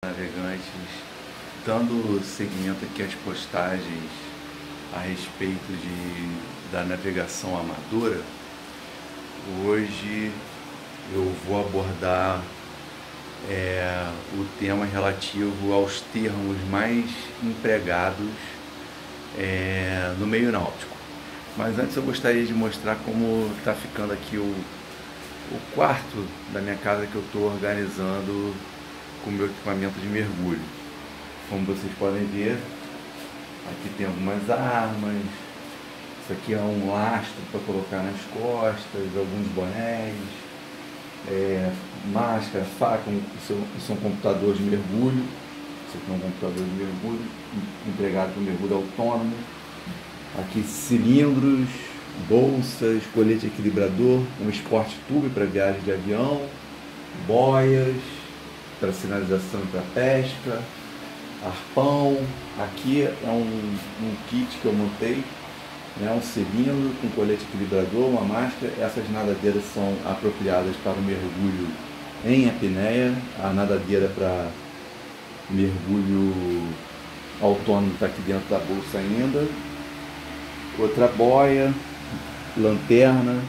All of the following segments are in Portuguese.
navegantes, dando seguimento aqui às postagens a respeito da navegação amadora. Hoje eu vou abordar o tema relativo aos termos mais empregados no meio náutico. Mas antes eu gostaria de mostrar como está ficando aqui o quarto da minha casa que eu estou organizando com o meu equipamento de mergulho. Como vocês podem ver, aqui tem algumas armas, isso aqui é um lastro para colocar nas costas, alguns bonés, máscara, faca, isso é um computador de mergulho, isso aqui é um computador de mergulho, empregado para mergulho autônomo, aqui cilindros, bolsas, colete equilibrador, um sport tube para viagem de avião, boias para sinalização e para pesca, arpão. Aqui é um kit que eu montei, né, um cilindro com colete equilibrador, uma máscara. Essas nadadeiras são apropriadas para o mergulho em apneia, a nadadeira para mergulho autônomo está aqui dentro da bolsa ainda, outra boia, lanterna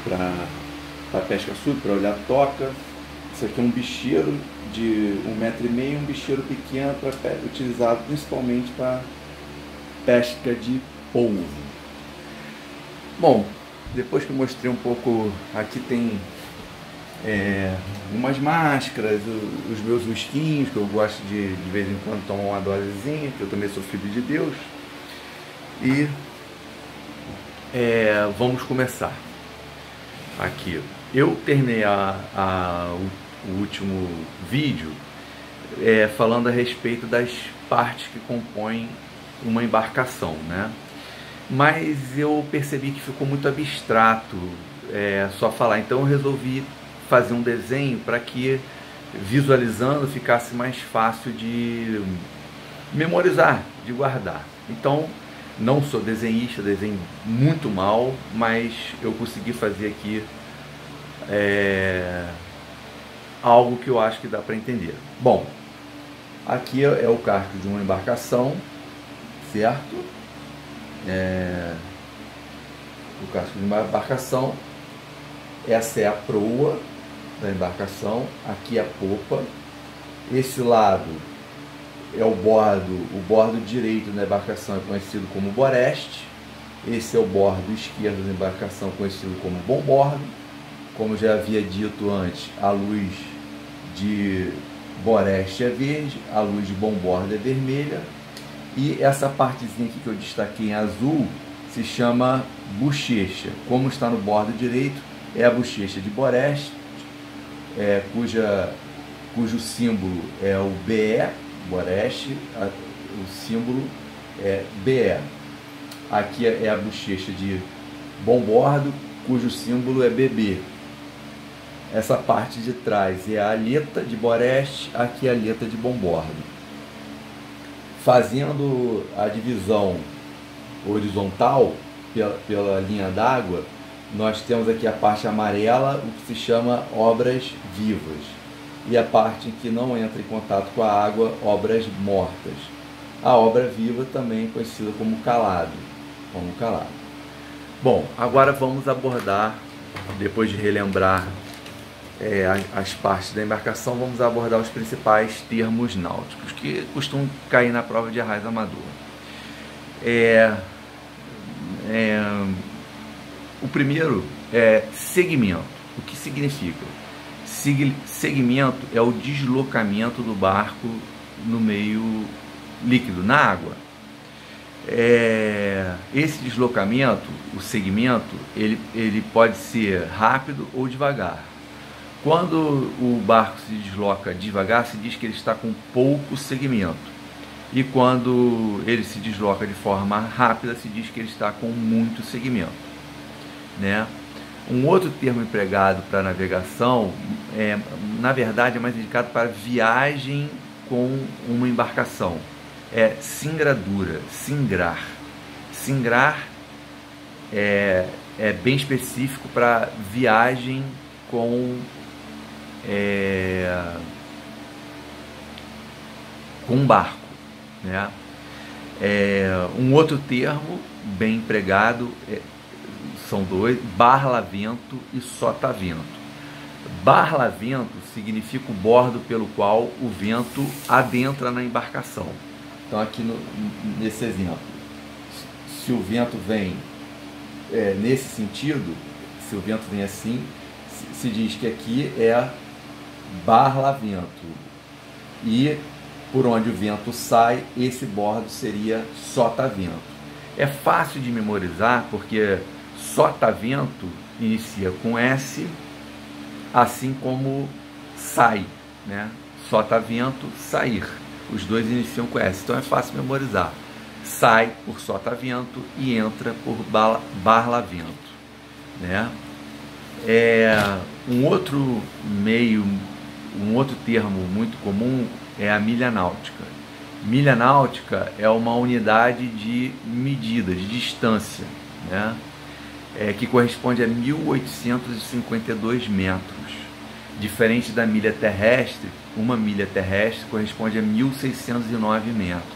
para pesca sub, para olhar toca. Isso aqui é um bicheiro de 1,5 m, um bicheiro pequeno utilizado principalmente para pesca de polvo. Bom, depois que eu mostrei um pouco, aqui tem umas máscaras, os meus whiskinhos, que eu gosto de vez em quando tomar uma dosezinha, que eu também sou filho de Deus. E vamos começar. Aqui eu terminei o último vídeo falando a respeito das partes que compõem uma embarcação, né? Mas eu percebi que ficou muito abstrato só falar, então eu resolvi fazer um desenho para que visualizando ficasse mais fácil de memorizar, de guardar. Então, não sou desenhista, desenho muito mal, mas eu consegui fazer aqui algo que eu acho que dá para entender. Bom, aqui é o casco de uma embarcação, certo? O casco de uma embarcação. Essa é a proa da embarcação, aqui é a popa. Esse lado é o bordo direito da embarcação é conhecido como boreste. Esse é o bordo esquerdo da embarcação, conhecido como bombordo. Como já havia dito antes, a luz de boreste é verde, a luz de bombordo é vermelha. E essa partezinha aqui que eu destaquei em azul se chama bochecha. Como está no bordo direito, é a bochecha de boreste, cujo símbolo é o BE, boreste, o símbolo é BE. Aqui é a bochecha de bombordo, cujo símbolo é BB. Essa parte de trás é a aleta de boreste, aqui é a aleta de bombordo. Fazendo a divisão horizontal pela linha d'água, nós temos aqui a parte amarela, o que se chama obras vivas, e a parte que não entra em contato com a água, obras mortas. A obra viva também conhecida como calado. Bom, agora vamos abordar, depois de relembrar as partes da embarcação, vamos abordar os principais termos náuticos que costumam cair na prova de arraiz amador. O primeiro é segmento. O que significa? Segmento é o deslocamento do barco no meio líquido, na água. Esse deslocamento, o segmento, ele pode ser rápido ou devagar. Quando o barco se desloca devagar, se diz que ele está com pouco segmento. E quando ele se desloca de forma rápida, se diz que ele está com muito segmento, né? Um outro termo empregado para navegação, na verdade, é mais indicado para viagem com uma embarcação. É singradura, singrar. Singrar é bem específico para viagem com com um barco, né? Um outro termo bem empregado são dois: barlavento e sotavento. Barlavento significa o bordo pelo qual o vento adentra na embarcação. Então aqui nesse exemplo, se o vento vem nesse sentido, se o vento vem assim, se diz que aqui é barlavento, e por onde o vento sai, esse bordo seria sotavento. É fácil de memorizar porque sotavento inicia com S, assim como sai, né? Sotavento, sair. Os dois iniciam com S, então é fácil memorizar. Sai por sotavento e entra por barlavento, né? Um outro termo muito comum é a milha náutica. Milha náutica é uma unidade de medida, de distância, né? Que corresponde a 1.852 metros. Diferente da milha terrestre, uma milha terrestre corresponde a 1.609 metros.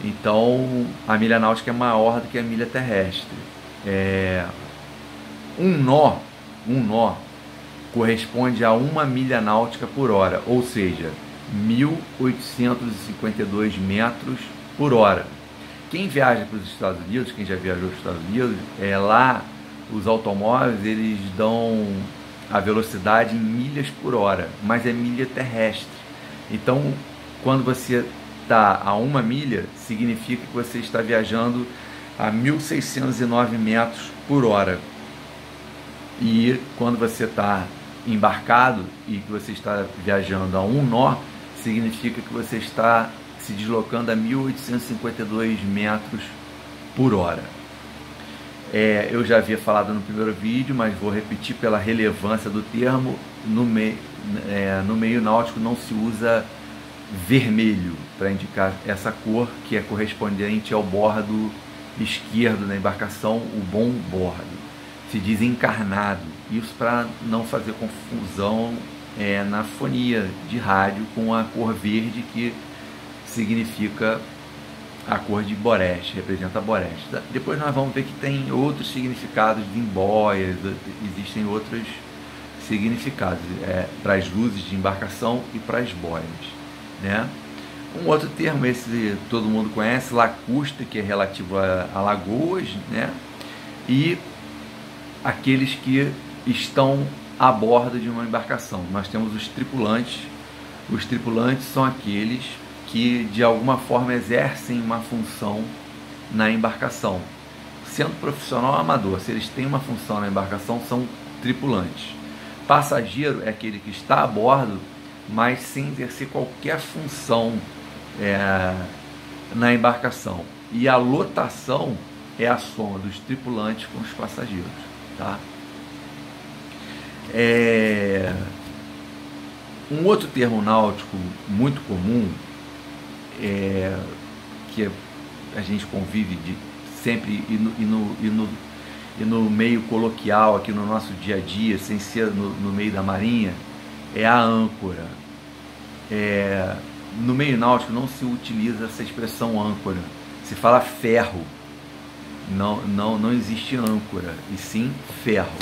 Então, a milha náutica é maior do que a milha terrestre. Um nó corresponde a 1 milha náutica por hora, ou seja, 1.852 metros por hora. Quem viaja para os Estados Unidos, quem já viajou para os Estados Unidos, lá os automóveis eles dão a velocidade em milhas por hora, mas é milha terrestre. Então, quando você está a 1 milha, significa que você está viajando a 1.609 metros por hora. E quando você está embarcado e que você está viajando a 1 nó, significa que você está se deslocando a 1.852 metros por hora. Eu já havia falado no primeiro vídeo, mas vou repetir pela relevância do termo. No meio náutico não se usa vermelho para indicar essa cor, que é correspondente ao bordo esquerdo na embarcação, o bom bordo. Se diz encarnado, isso para não fazer confusão na fonia de rádio com a cor verde, que significa a cor de Boreste, representa Boreste. Depois nós vamos ver que tem outros significados de boias, existem outros significados para as luzes de embarcação e para as boias, né? Um outro termo, esse todo mundo conhece, lacustre, que é relativo a lagoas, né? E aqueles que estão a bordo de uma embarcação. Nós temos os tripulantes. Os tripulantes são aqueles que de alguma forma exercem uma função na embarcação. Sendo profissional ou amador, se eles têm uma função na embarcação, são tripulantes. Passageiro é aquele que está a bordo, mas sem exercer qualquer função na embarcação. E a lotação é a soma dos tripulantes com os passageiros, tá? Um outro termo náutico muito comum, que a gente convive sempre e no meio coloquial, aqui no nosso dia a dia, sem ser no meio da marinha, é a âncora. No meio náutico não se utiliza essa expressão âncora, se fala ferro. Não existe âncora, e sim ferro.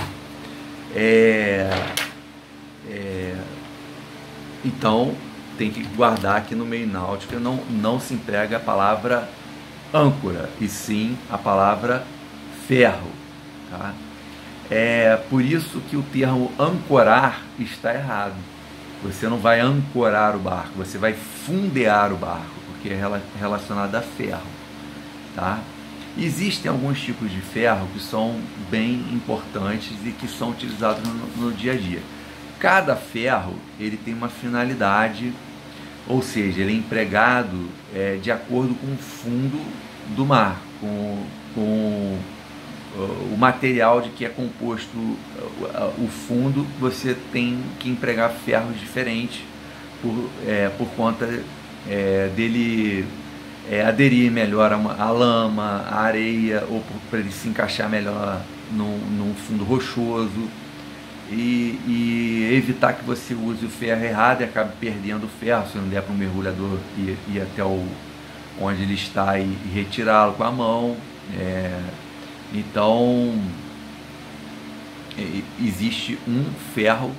Então tem que guardar que no meio náutico não se emprega a palavra âncora, e sim a palavra ferro, tá? Por isso que o termo ancorar está errado. Você não vai ancorar o barco, você vai fundear o barco, porque é relacionado a ferro, tá? Existem alguns tipos de ferro que são bem importantes e que são utilizados no dia a dia. Cada ferro ele tem uma finalidade, ou seja, ele é empregado de acordo com o fundo do mar, com o material de que é composto o fundo. Você tem que empregar ferros diferentes por conta dele aderir melhor à lama, à areia, ou para ele se encaixar melhor num fundo rochoso. e evitar que você use o ferro errado e acabe perdendo o ferro se não der para um mergulhador ir até onde ele está e retirá-lo com a mão. Então existe um ferro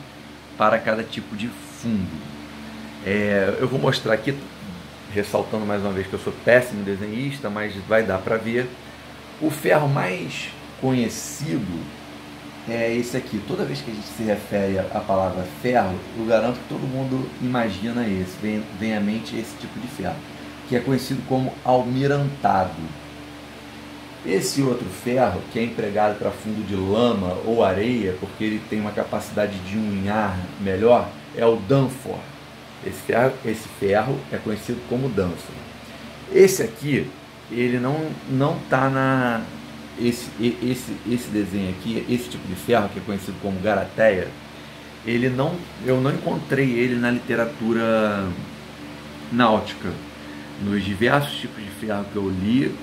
para cada tipo de fundo. Eu vou mostrar aqui, ressaltando mais uma vez que eu sou péssimo desenhista, mas vai dar para ver. O ferro mais conhecido é esse aqui. Toda vez que a gente se refere à palavra ferro, eu garanto que todo mundo imagina esse, vem à mente esse tipo de ferro, que é conhecido como almirantado. Esse outro ferro, que é empregado para fundo de lama ou areia, porque ele tem uma capacidade de unhar melhor, é o Danfor. Esse ferro é conhecido como Danfor. Esse aqui, ele não está na... Esse desenho aqui, esse tipo de ferro, que é conhecido como garateia, eu não encontrei ele na literatura náutica. Nos diversos tipos de ferro que eu li,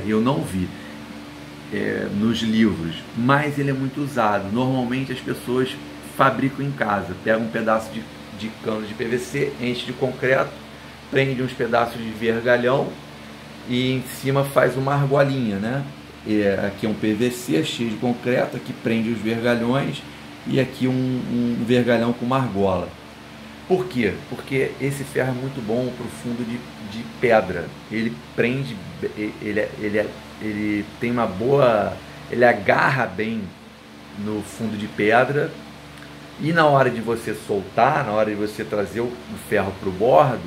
eu não vi nos livros, mas ele é muito usado. Normalmente as pessoas fabricam em casa, pegam um pedaço de cano de PVC, enche de concreto, prende uns pedaços de vergalhão e em cima faz uma argolinha, né? Aqui é um PVC cheio de concreto, aqui prende os vergalhões e aqui um vergalhão com uma argola. Por quê? Porque esse ferro é muito bom para o fundo de pedra. Ele prende, ele tem uma boa, ele agarra bem no fundo de pedra, e na hora de você soltar, na hora de você trazer o ferro para o bordo,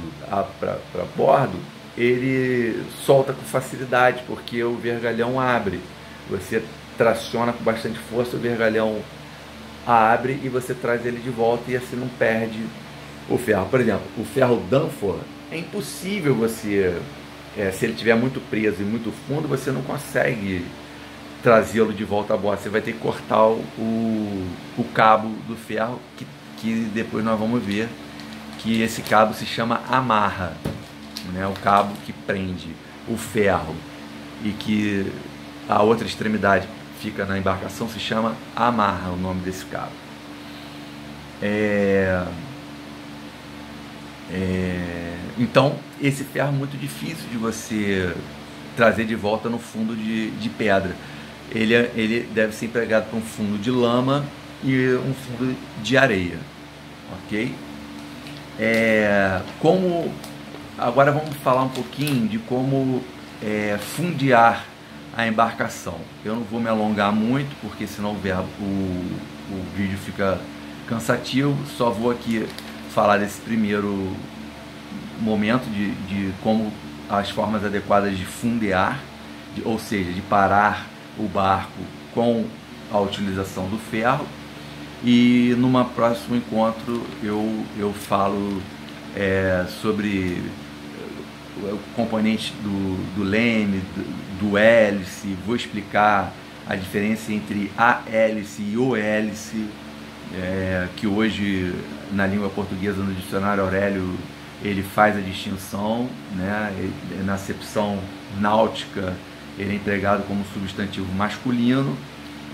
para bordo, ele solta com facilidade, porque o vergalhão abre. Você traciona com bastante força, o vergalhão abre e você traz ele de volta e assim não perde o ferro. Por exemplo, o ferro Danfor, é impossível você, se ele estiver muito preso e muito fundo, você não consegue trazê-lo de volta a bordo. Você vai ter que cortar o cabo do ferro, que depois nós vamos ver que esse cabo se chama amarra, né? O cabo que prende o ferro e que a outra extremidade fica na embarcação se chama amarra, o nome desse cabo. Então esse ferro é muito difícil de você trazer de volta no fundo de pedra. Ele deve ser empregado para um fundo de lama e um fundo de areia, ok? Agora vamos falar um pouquinho de como fundear a embarcação. Eu não vou me alongar muito, porque senão o vídeo fica cansativo. Só vou aqui falar desse primeiro momento de como as formas adequadas de fundear, ou seja, de parar o barco com a utilização do ferro. E numa próximo encontro eu falo sobre o componente do leme, do hélice. Vou explicar a diferença entre a hélice e o hélice, que hoje na língua portuguesa, no dicionário Aurélio, ele faz a distinção, né? Na acepção náutica ele é empregado como substantivo masculino,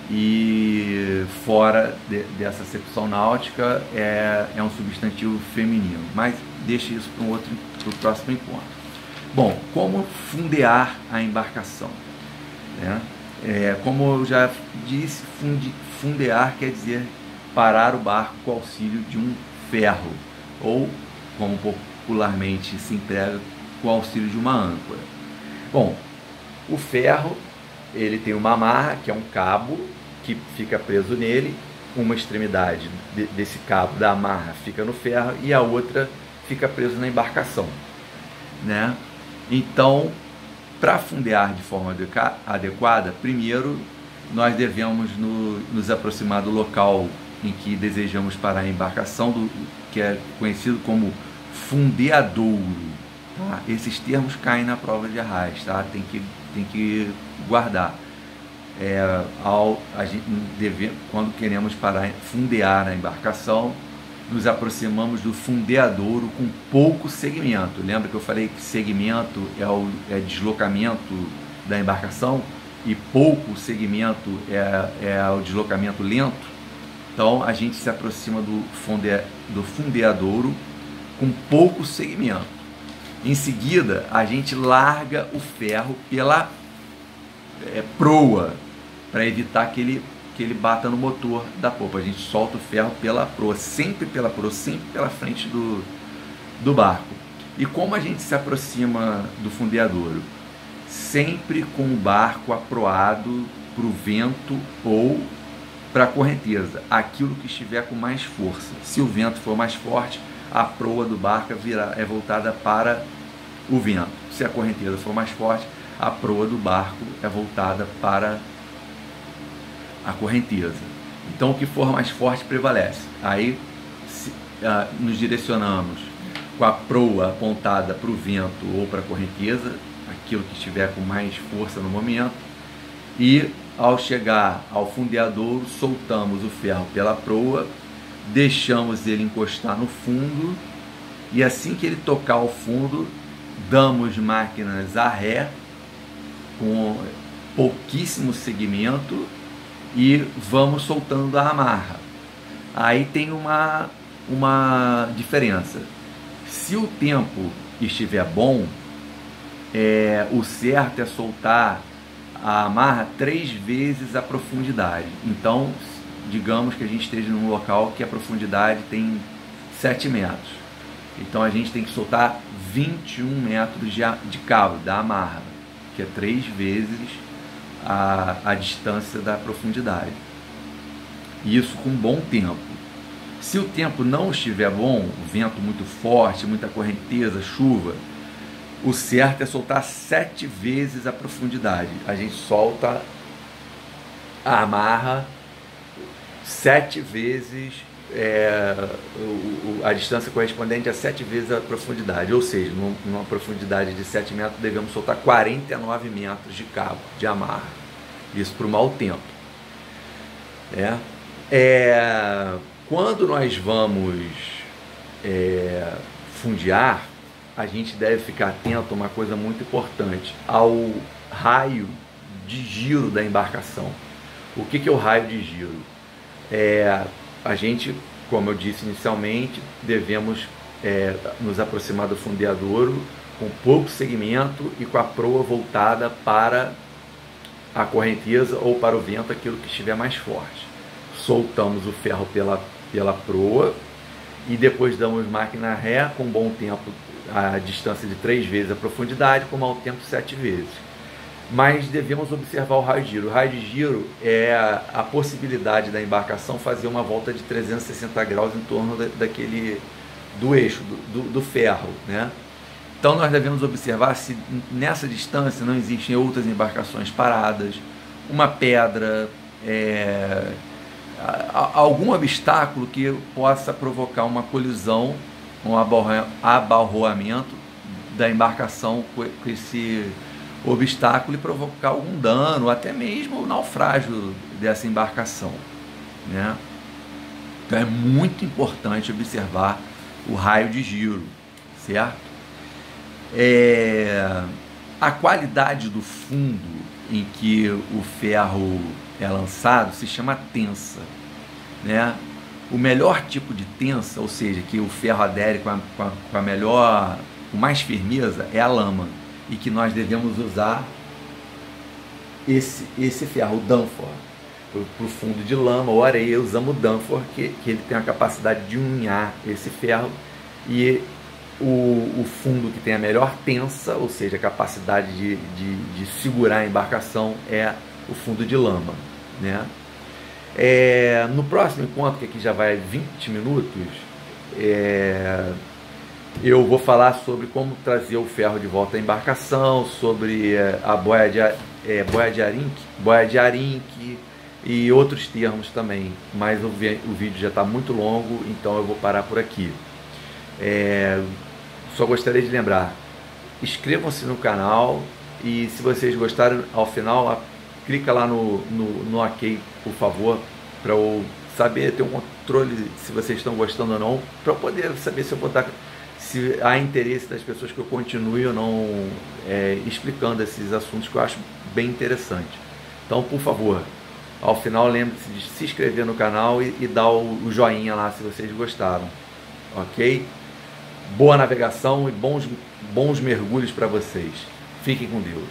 e fora dessa acepção náutica é um substantivo feminino. Mas deixa isso para o próximo encontro. Bom, como fundear a embarcação, né? Como eu já disse, fundear quer dizer parar o barco com auxílio de um ferro, ou, como popularmente se emprega, com auxílio de uma âncora. Bom, o ferro, ele tem uma amarra, que é um cabo que fica preso nele. Uma extremidade desse cabo da amarra fica no ferro e a outra fica presa na embarcação, né? Então, para fundear de forma adequada, primeiro nós devemos nos aproximar do local em que desejamos parar a embarcação, que é conhecido como fundeadouro, tá? Esses termos caem na prova de arraiz, tá? Tem que guardar. Quando queremos fundear a embarcação, nos aproximamos do fundeadouro com pouco segmento. Lembra que eu falei que segmento é deslocamento da embarcação e pouco segmento é o deslocamento lento? Então a gente se aproxima do fundeadouro com pouco segmento. Em seguida, a gente larga o ferro pela proa, para evitar que ele bata no motor da popa. A gente solta o ferro pela proa, sempre pela frente do barco. E como a gente se aproxima do fundeadouro? Sempre com o barco aproado para o vento ou para a correnteza, aquilo que estiver com mais força. Se o vento for mais forte, a proa do barco é voltada para o vento. Se a correnteza for mais forte, a proa do barco é voltada para a correnteza. Então o que for mais forte prevalece. Aí nos direcionamos com a proa apontada para o vento ou para a correnteza, aquilo que estiver com mais força no momento, e ao chegar ao fundeadouro, soltamos o ferro pela proa, deixamos ele encostar no fundo, e assim que ele tocar o fundo, damos máquinas a ré com pouquíssimo segmento e vamos soltando a amarra. Aí tem uma diferença. Se o tempo estiver bom, o certo é soltar a amarra 3 vezes a profundidade. Então, digamos que a gente esteja num local que a profundidade tem 7 metros. Então a gente tem que soltar 21 metros de cabo da amarra, que é 3 vezes a distância da profundidade. Isso com bom tempo. Se o tempo não estiver bom, vento muito forte, muita correnteza, chuva, o certo é soltar 7 vezes a profundidade. A gente solta a amarra 7 vezes, a distância correspondente a 7 vezes a profundidade. Ou seja, numa profundidade de 7 metros, devemos soltar 49 metros de cabo, de amarra. Isso para o mau tempo. Quando nós vamos fundear, a gente deve ficar atento a uma coisa muito importante, ao raio de giro da embarcação. O que é o raio de giro? A gente, como eu disse inicialmente, devemos nos aproximar do fundeadouro com pouco segmento e com a proa voltada para a correnteza ou para o vento, aquilo que estiver mais forte. Soltamos o ferro pela proa e depois damos máquina ré com bom tempo, a distância de 3 vezes a profundidade, com mau tempo 7 vezes. Mas devemos observar o raio de giro. O raio de giro é a possibilidade da embarcação fazer uma volta de 360 graus em torno do eixo, do ferro, né? Então nós devemos observar se nessa distância não existem outras embarcações paradas, uma pedra, algum obstáculo que possa provocar uma colisão, um abalroamento da embarcação com esse obstáculo e provocar algum dano, ou até mesmo o naufrágio dessa embarcação, né? Então é muito importante observar o raio de giro, certo? A qualidade do fundo em que o ferro é lançado se chama tensa, né? O melhor tipo de tensa, ou seja, que o ferro adere com mais firmeza, é a lama, e que nós devemos usar esse ferro, o Danfor. Para o fundo de lama ou areia, usamos o Danfor, que ele tem a capacidade de unhar esse ferro, e o fundo que tem a melhor tensa, ou seja, a capacidade de segurar a embarcação, é o fundo de lama, né? No próximo encontro, que aqui já vai 20 minutos, eu vou falar sobre como trazer o ferro de volta à embarcação, sobre a boia de arinque e outros termos também, mas o vídeo já está muito longo, então eu vou parar por aqui. Só gostaria de lembrar, inscrevam-se no canal, e se vocês gostaram, ao final clica lá no OK, por favor, para eu saber, ter um controle se vocês estão gostando ou não, para eu poder saber se há interesse das pessoas que eu continue ou não explicando esses assuntos que eu acho bem interessante. Então, por favor, Ao final, lembre-se de se inscrever no canal e dar o joinha lá se vocês gostaram, ok? Boa navegação e bons mergulhos para vocês. Fiquem com Deus.